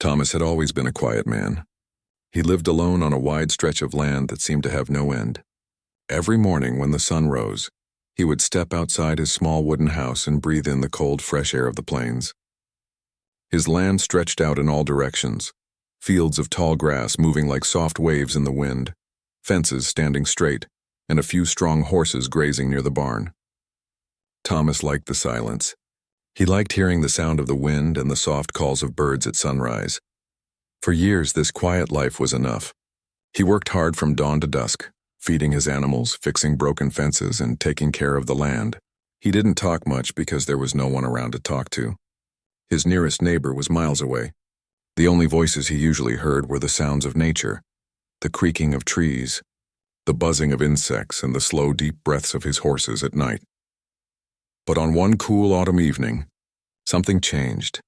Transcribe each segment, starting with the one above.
Thomas had always been a quiet man. He lived alone on a wide stretch of land that seemed to have no end. Every morning when the sun rose, he would step outside his small wooden house and breathe in the cold, fresh air of the plains. His land stretched out in all directions, fields of tall grass moving like soft waves in the wind, fences standing straight, and a few strong horses grazing near the barn. Thomas liked the silence. He liked hearing the sound of the wind and the soft calls of birds at sunrise. For years, this quiet life was enough. He worked hard from dawn to dusk, feeding his animals, fixing broken fences, and taking care of the land. He didn't talk much because there was no one around to talk to. His nearest neighbor was miles away. The only voices he usually heard were the sounds of nature, the creaking of trees, the buzzing of insects, and the slow, deep breaths of his horses at night. But on one cool autumn evening, something changed.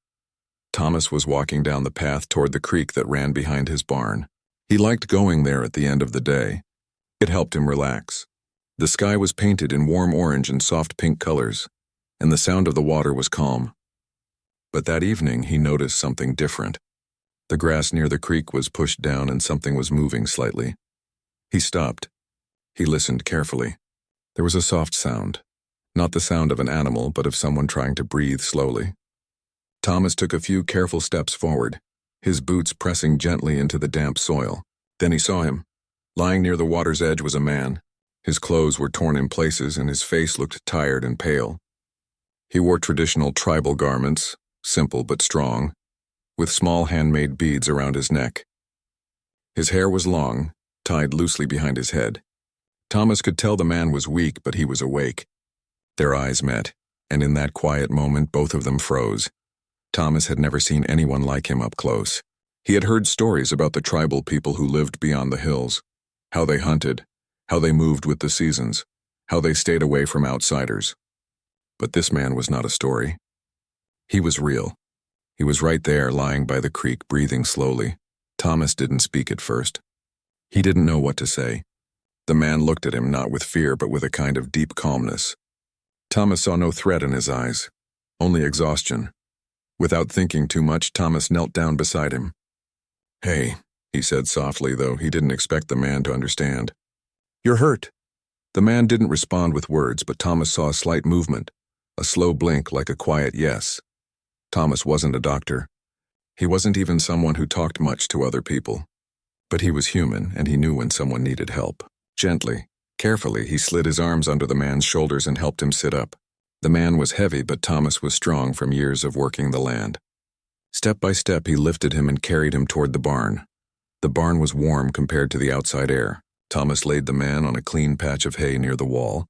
Thomas was walking down the path toward the creek that ran behind his barn. He liked going there at the end of the day. It helped him relax. The sky was painted in warm orange and soft pink colors, and the sound of the water was calm. But that evening he noticed something different. The grass near the creek was pushed down and something was moving slightly. He stopped. He listened carefully. There was a soft sound. Not the sound of an animal, but of someone trying to breathe slowly. Thomas took a few careful steps forward, his boots pressing gently into the damp soil. Then he saw him. Lying near the water's edge was a man. His clothes were torn in places and his face looked tired and pale. He wore traditional tribal garments, simple but strong, with small handmade beads around his neck. His hair was long, tied loosely behind his head. Thomas could tell the man was weak, but he was awake. Their eyes met, and in that quiet moment both of them froze. Thomas had never seen anyone like him up close. He had heard stories about the tribal people who lived beyond the hills, how they hunted, how they moved with the seasons, how they stayed away from outsiders. But this man was not a story. He was real. He was right there, lying by the creek, breathing slowly. Thomas didn't speak at first. He didn't know what to say. The man looked at him not with fear, but with a kind of deep calmness. Thomas saw no threat in his eyes, only exhaustion. Without thinking too much, Thomas knelt down beside him. "Hey," he said softly, though he didn't expect the man to understand. "You're hurt." The man didn't respond with words, but Thomas saw a slight movement, a slow blink like a quiet yes. Thomas wasn't a doctor. He wasn't even someone who talked much to other people. But he was human, and he knew when someone needed help. Gently, carefully, he slid his arms under the man's shoulders and helped him sit up. The man was heavy, but Thomas was strong from years of working the land. Step by step, he lifted him and carried him toward the barn. The barn was warm compared to the outside air. Thomas laid the man on a clean patch of hay near the wall,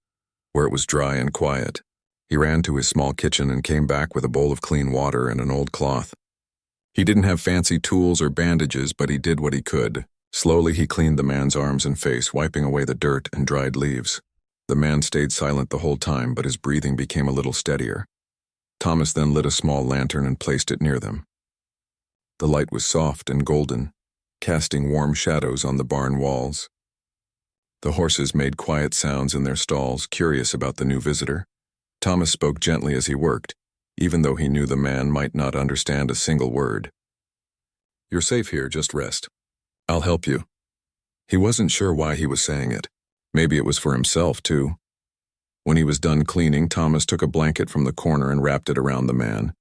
where it was dry and quiet. He ran to his small kitchen and came back with a bowl of clean water and an old cloth. He didn't have fancy tools or bandages, but he did what he could. Slowly, he cleaned the man's arms and face, wiping away the dirt and dried leaves. The man stayed silent the whole time, but his breathing became a little steadier. Thomas then lit a small lantern and placed it near them. The light was soft and golden, casting warm shadows on the barn walls. The horses made quiet sounds in their stalls, curious about the new visitor. Thomas spoke gently as he worked, even though he knew the man might not understand a single word. "You're safe here, just rest. I'll help you." He wasn't sure why he was saying it. Maybe it was for himself, too. When he was done cleaning, Thomas took a blanket from the corner and wrapped it around the man.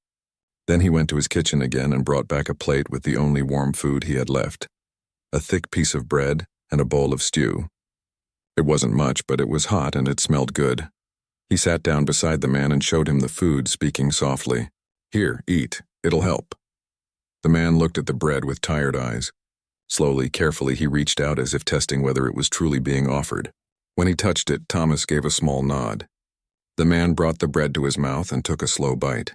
Then he went to his kitchen again and brought back a plate with the only warm food he had left, a thick piece of bread and a bowl of stew. It wasn't much, but it was hot and it smelled good. He sat down beside the man and showed him the food, speaking softly. "Here, eat. It'll help." The man looked at the bread with tired eyes. Slowly, carefully, he reached out as if testing whether it was truly being offered. When he touched it, Thomas gave a small nod. The man brought the bread to his mouth and took a slow bite.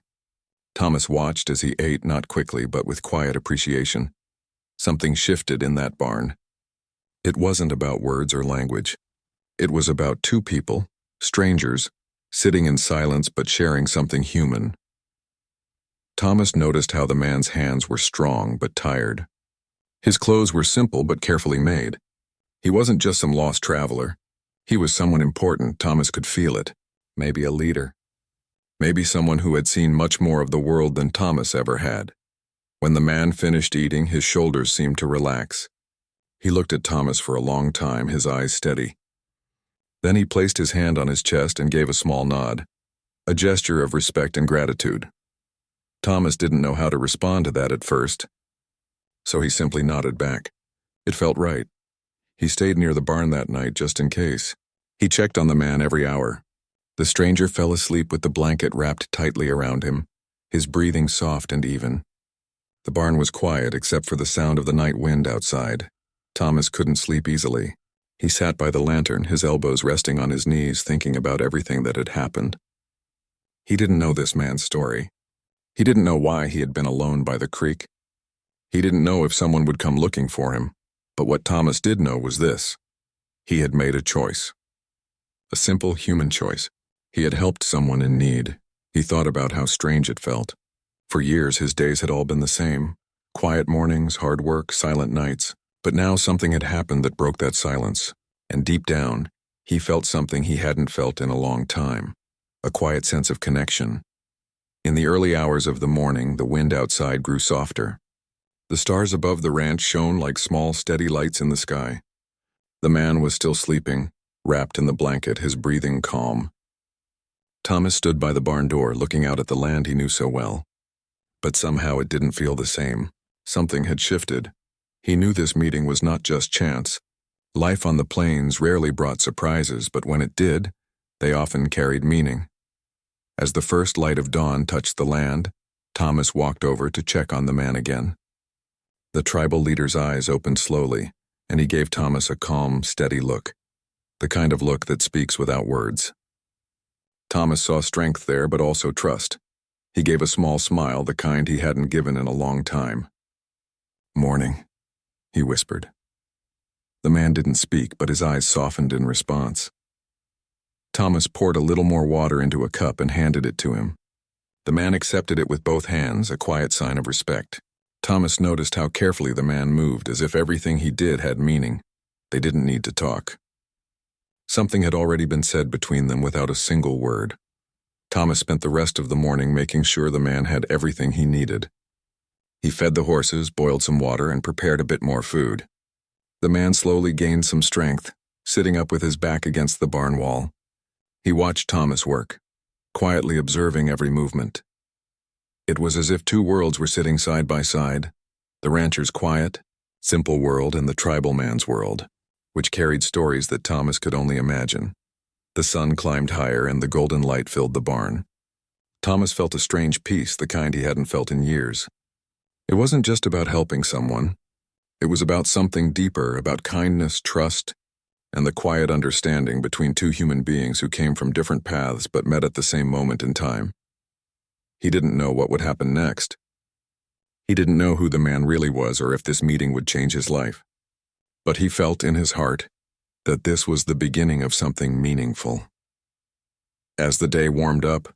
Thomas watched as he ate, not quickly, but with quiet appreciation. Something shifted in that barn. It wasn't about words or language. It was about two people, strangers, sitting in silence but sharing something human. Thomas noticed how the man's hands were strong but tired. His clothes were simple but carefully made. He wasn't just some lost traveler. He was someone important. Thomas could feel it. Maybe a leader. Maybe someone who had seen much more of the world than Thomas ever had. When the man finished eating, his shoulders seemed to relax. He looked at Thomas for a long time, his eyes steady. Then he placed his hand on his chest and gave a small nod, a gesture of respect and gratitude. Thomas didn't know how to respond to that at first, so he simply nodded back. It felt right. He stayed near the barn that night just in case. He checked on the man every hour. The stranger fell asleep with the blanket wrapped tightly around him, his breathing soft and even. The barn was quiet except for the sound of the night wind outside. Thomas couldn't sleep easily. He sat by the lantern, his elbows resting on his knees, thinking about everything that had happened. He didn't know this man's story. He didn't know why he had been alone by the creek. He didn't know if someone would come looking for him. But what Thomas did know was this. He had made a choice. A simple human choice. He had helped someone in need. He thought about how strange it felt. For years, his days had all been the same. Quiet mornings, hard work, silent nights. But now something had happened that broke that silence. And deep down, he felt something he hadn't felt in a long time. A quiet sense of connection. In the early hours of the morning, the wind outside grew softer. The stars above the ranch shone like small, steady lights in the sky. The man was still sleeping, wrapped in the blanket, his breathing calm. Thomas stood by the barn door, looking out at the land he knew so well. But somehow it didn't feel the same. Something had shifted. He knew this meeting was not just chance. Life on the plains rarely brought surprises, but when it did, they often carried meaning. As the first light of dawn touched the land, Thomas walked over to check on the man again. The tribal leader's eyes opened slowly, and he gave Thomas a calm, steady look, the kind of look that speaks without words. Thomas saw strength there, but also trust. He gave a small smile, the kind he hadn't given in a long time. "Morning," he whispered. The man didn't speak, but his eyes softened in response. Thomas poured a little more water into a cup and handed it to him. The man accepted it with both hands, a quiet sign of respect. Thomas noticed how carefully the man moved, as if everything he did had meaning. They didn't need to talk. Something had already been said between them without a single word. Thomas spent the rest of the morning making sure the man had everything he needed. He fed the horses, boiled some water, and prepared a bit more food. The man slowly gained some strength, sitting up with his back against the barn wall. He watched Thomas work, quietly observing every movement. It was as if two worlds were sitting side by side, the rancher's quiet, simple world and the tribal man's world, which carried stories that Thomas could only imagine. The sun climbed higher and the golden light filled the barn. Thomas felt a strange peace, the kind he hadn't felt in years. It wasn't just about helping someone. It was about something deeper, about kindness, trust, and the quiet understanding between two human beings who came from different paths but met at the same moment in time. He didn't know what would happen next. He didn't know who the man really was or if this meeting would change his life. But he felt in his heart that this was the beginning of something meaningful. As the day warmed up,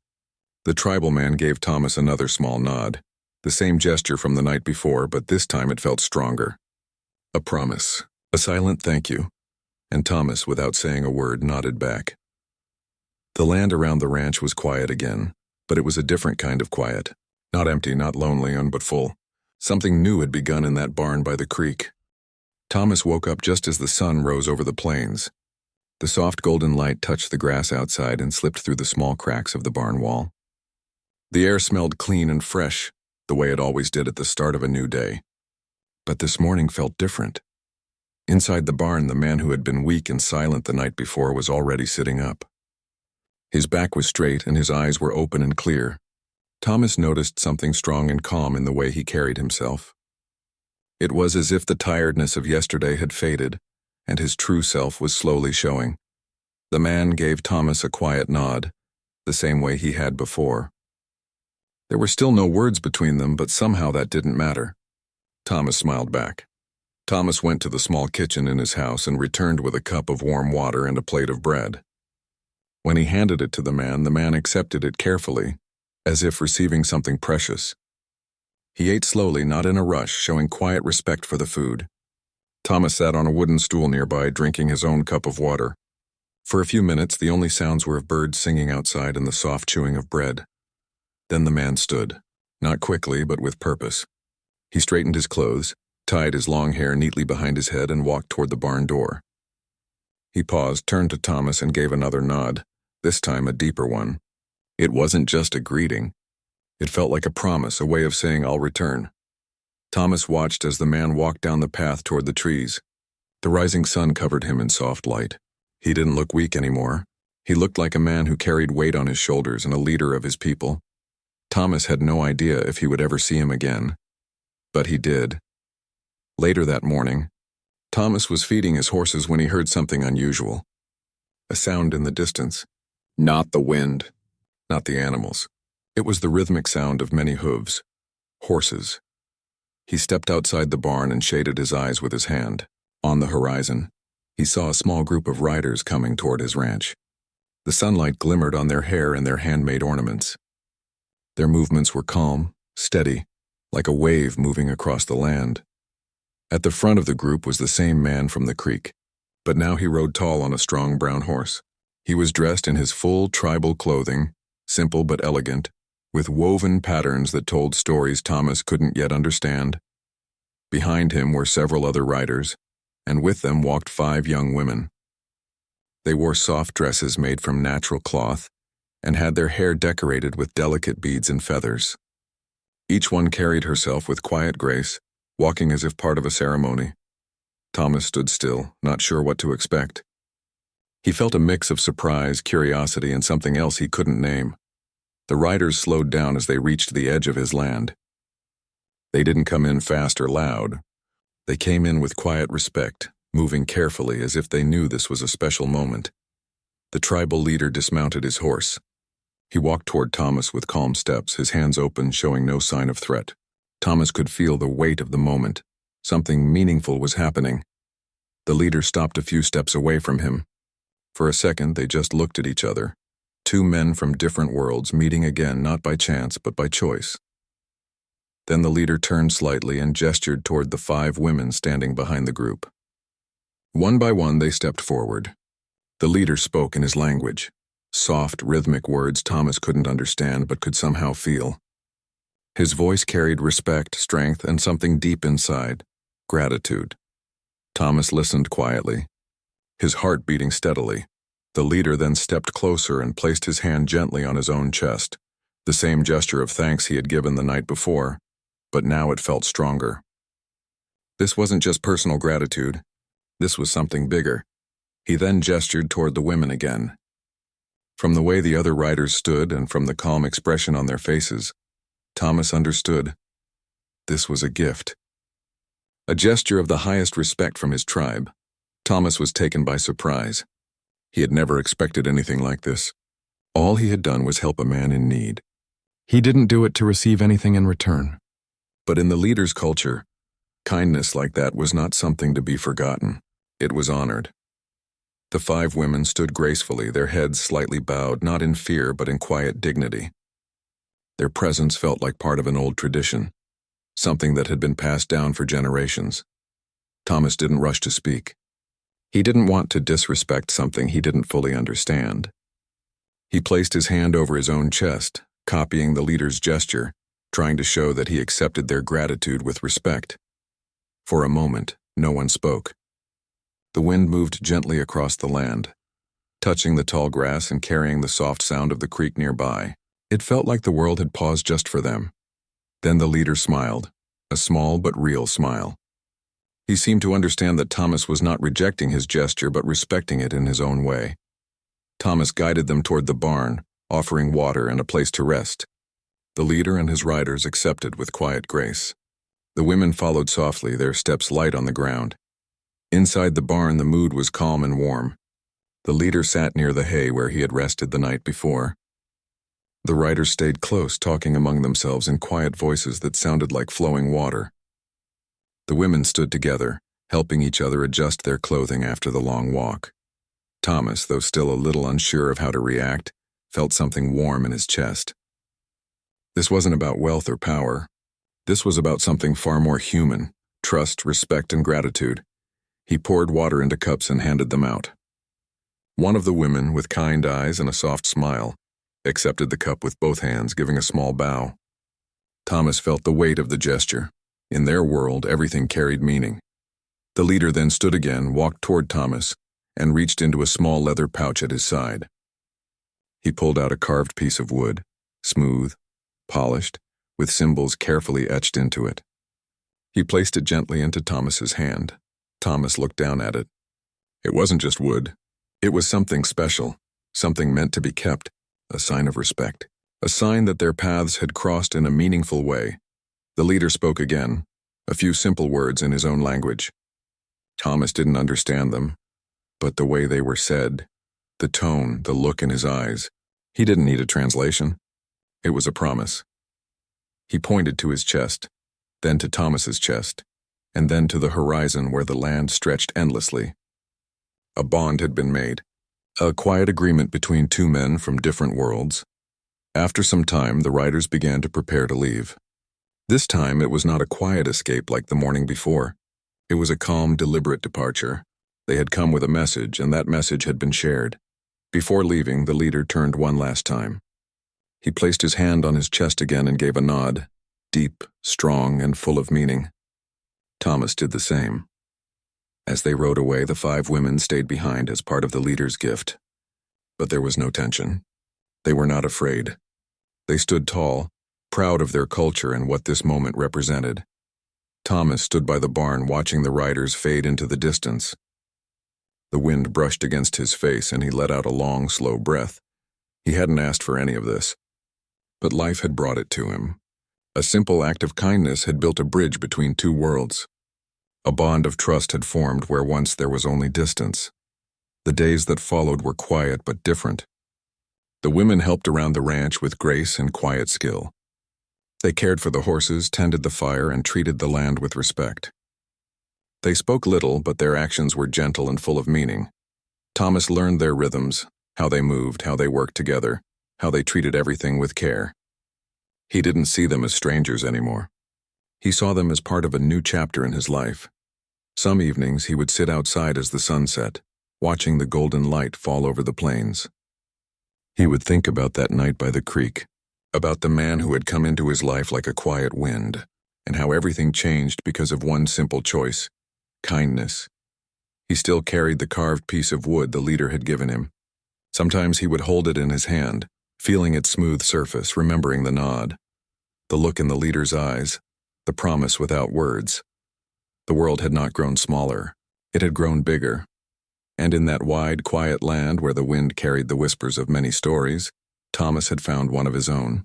the tribal man gave Thomas another small nod, the same gesture from the night before, but this time it felt stronger. A promise, a silent thank you, and Thomas, without saying a word, nodded back. The land around the ranch was quiet again, but it was a different kind of quiet. Not empty, not lonely, but full. Something new had begun in that barn by the creek. Thomas woke up just as the sun rose over the plains. The soft golden light touched the grass outside and slipped through the small cracks of the barn wall. The air smelled clean and fresh, the way it always did at the start of a new day. But this morning felt different. Inside the barn, the man who had been weak and silent the night before was already sitting up. His back was straight and his eyes were open and clear. Thomas noticed something strong and calm in the way he carried himself. It was as if the tiredness of yesterday had faded, and his true self was slowly showing. The man gave Thomas a quiet nod, the same way he had before. There were still no words between them, but somehow that didn't matter. Thomas smiled back. Thomas went to the small kitchen in his house and returned with a cup of warm water and a plate of bread. When he handed it to the man accepted it carefully, as if receiving something precious. He ate slowly, not in a rush, showing quiet respect for the food. Thomas sat on a wooden stool nearby, drinking his own cup of water. For a few minutes, the only sounds were of birds singing outside and the soft chewing of bread. Then the man stood, not quickly, but with purpose. He straightened his clothes, tied his long hair neatly behind his head, and walked toward the barn door. He paused, turned to Thomas, and gave another nod, this time a deeper one. It wasn't just a greeting. It felt like a promise, a way of saying, "I'll return." Thomas watched as the man walked down the path toward the trees. The rising sun covered him in soft light. He didn't look weak anymore. He looked like a man who carried weight on his shoulders and a leader of his people. Thomas had no idea if he would ever see him again. But he did. Later that morning, Thomas was feeding his horses when he heard something unusual. A sound in the distance. Not the wind, not the animals. It was the rhythmic sound of many hooves. Horses. He stepped outside the barn and shaded his eyes with his hand. On the horizon, he saw a small group of riders coming toward his ranch. The sunlight glimmered on their hair and their handmade ornaments. Their movements were calm, steady, like a wave moving across the land. At the front of the group was the same man from the creek, but now he rode tall on a strong brown horse. He was dressed in his full tribal clothing, simple but elegant, with woven patterns that told stories Thomas couldn't yet understand. Behind him were several other riders, and with them walked 5 young women. They wore soft dresses made from natural cloth and had their hair decorated with delicate beads and feathers. Each one carried herself with quiet grace, walking as if part of a ceremony. Thomas stood still, not sure what to expect. He felt a mix of surprise, curiosity, and something else he couldn't name. The riders slowed down as they reached the edge of his land. They didn't come in fast or loud. They came in with quiet respect, moving carefully as if they knew this was a special moment. The tribal leader dismounted his horse. He walked toward Thomas with calm steps, his hands open, showing no sign of threat. Thomas could feel the weight of the moment. Something meaningful was happening. The leader stopped a few steps away from him. For a second, they just looked at each other. 2 men from different worlds meeting again, not by chance, but by choice. Then the leader turned slightly and gestured toward the 5 women standing behind the group. One by one, they stepped forward. The leader spoke in his language. Soft, rhythmic words Thomas couldn't understand but could somehow feel. His voice carried respect, strength, and something deep inside, gratitude. Thomas listened quietly, his heart beating steadily. The leader then stepped closer and placed his hand gently on his own chest, the same gesture of thanks he had given the night before, but now it felt stronger. This wasn't just personal gratitude. This was something bigger. He then gestured toward the women again. From the way the other riders stood and from the calm expression on their faces, Thomas understood. This was a gift. A gesture of the highest respect from his tribe. Thomas was taken by surprise. He had never expected anything like this. All he had done was help a man in need. He didn't do it to receive anything in return. But in the leader's culture, kindness like that was not something to be forgotten. It was honored. The 5 women stood gracefully, their heads slightly bowed, not in fear but in quiet dignity. Their presence felt like part of an old tradition, something that had been passed down for generations. Thomas didn't rush to speak. He didn't want to disrespect something he didn't fully understand. He placed his hand over his own chest, copying the leader's gesture, trying to show that he accepted their gratitude with respect. For a moment, no one spoke. The wind moved gently across the land, touching the tall grass and carrying the soft sound of the creek nearby. It felt like the world had paused just for them. Then the leader smiled, a small but real smile. He seemed to understand that Thomas was not rejecting his gesture but respecting it in his own way. Thomas guided them toward the barn, offering water and a place to rest. The leader and his riders accepted with quiet grace. The women followed softly, their steps light on the ground. Inside the barn, the mood was calm and warm. The leader sat near the hay where he had rested the night before. The riders stayed close, talking among themselves in quiet voices that sounded like flowing water. The women stood together, helping each other adjust their clothing after the long walk. Thomas, though still a little unsure of how to react, felt something warm in his chest. This wasn't about wealth or power. This was about something far more human: trust, respect, and gratitude. He poured water into cups and handed them out. One of the women, with kind eyes and a soft smile, accepted the cup with both hands, giving a small bow. Thomas felt the weight of the gesture. In their world, everything carried meaning. The leader then stood again, walked toward Thomas, and reached into a small leather pouch at his side. He pulled out a carved piece of wood, smooth, polished, with symbols carefully etched into it. He placed it gently into Thomas's hand. Thomas looked down at it. It wasn't just wood. It was something special, something meant to be kept, a sign of respect, a sign that their paths had crossed in a meaningful way. The leader spoke again, a few simple words in his own language. Thomas didn't understand them, but the way they were said, the tone, the look in his eyes, he didn't need a translation. It was a promise. He pointed to his chest, then to Thomas's chest, and then to the horizon where the land stretched endlessly. A bond had been made, a quiet agreement between two men from different worlds. After some time, the riders began to prepare to leave. This time, it was not a quiet escape like the morning before. It was a calm, deliberate departure. They had come with a message, and that message had been shared. Before leaving, the leader turned one last time. He placed his hand on his chest again and gave a nod, deep, strong, and full of meaning. Thomas did the same. As they rode away, the 5 women stayed behind as part of the leader's gift. But there was no tension. They were not afraid. They stood tall, proud of their culture and what this moment represented. Thomas stood by the barn watching the riders fade into the distance. The wind brushed against his face and he let out a long, slow breath. He hadn't asked for any of this, but life had brought it to him. A simple act of kindness had built a bridge between two worlds. A bond of trust had formed where once there was only distance. The days that followed were quiet but different. The women helped around the ranch with grace and quiet skill. They cared for the horses, tended the fire, and treated the land with respect. They spoke little, but their actions were gentle and full of meaning. Thomas learned their rhythms, how they moved, how they worked together, how they treated everything with care. He didn't see them as strangers anymore. He saw them as part of a new chapter in his life. Some evenings he would sit outside as the sun set, watching the golden light fall over the plains. He would think about that night by the creek, about the man who had come into his life like a quiet wind, and how everything changed because of one simple choice: kindness. He still carried the carved piece of wood the leader had given him. Sometimes he would hold it in his hand, feeling its smooth surface, remembering the nod, the look in the leader's eyes, the promise without words. The world had not grown smaller. It had grown bigger. And in that wide, quiet land where the wind carried the whispers of many stories, Thomas had found one of his own.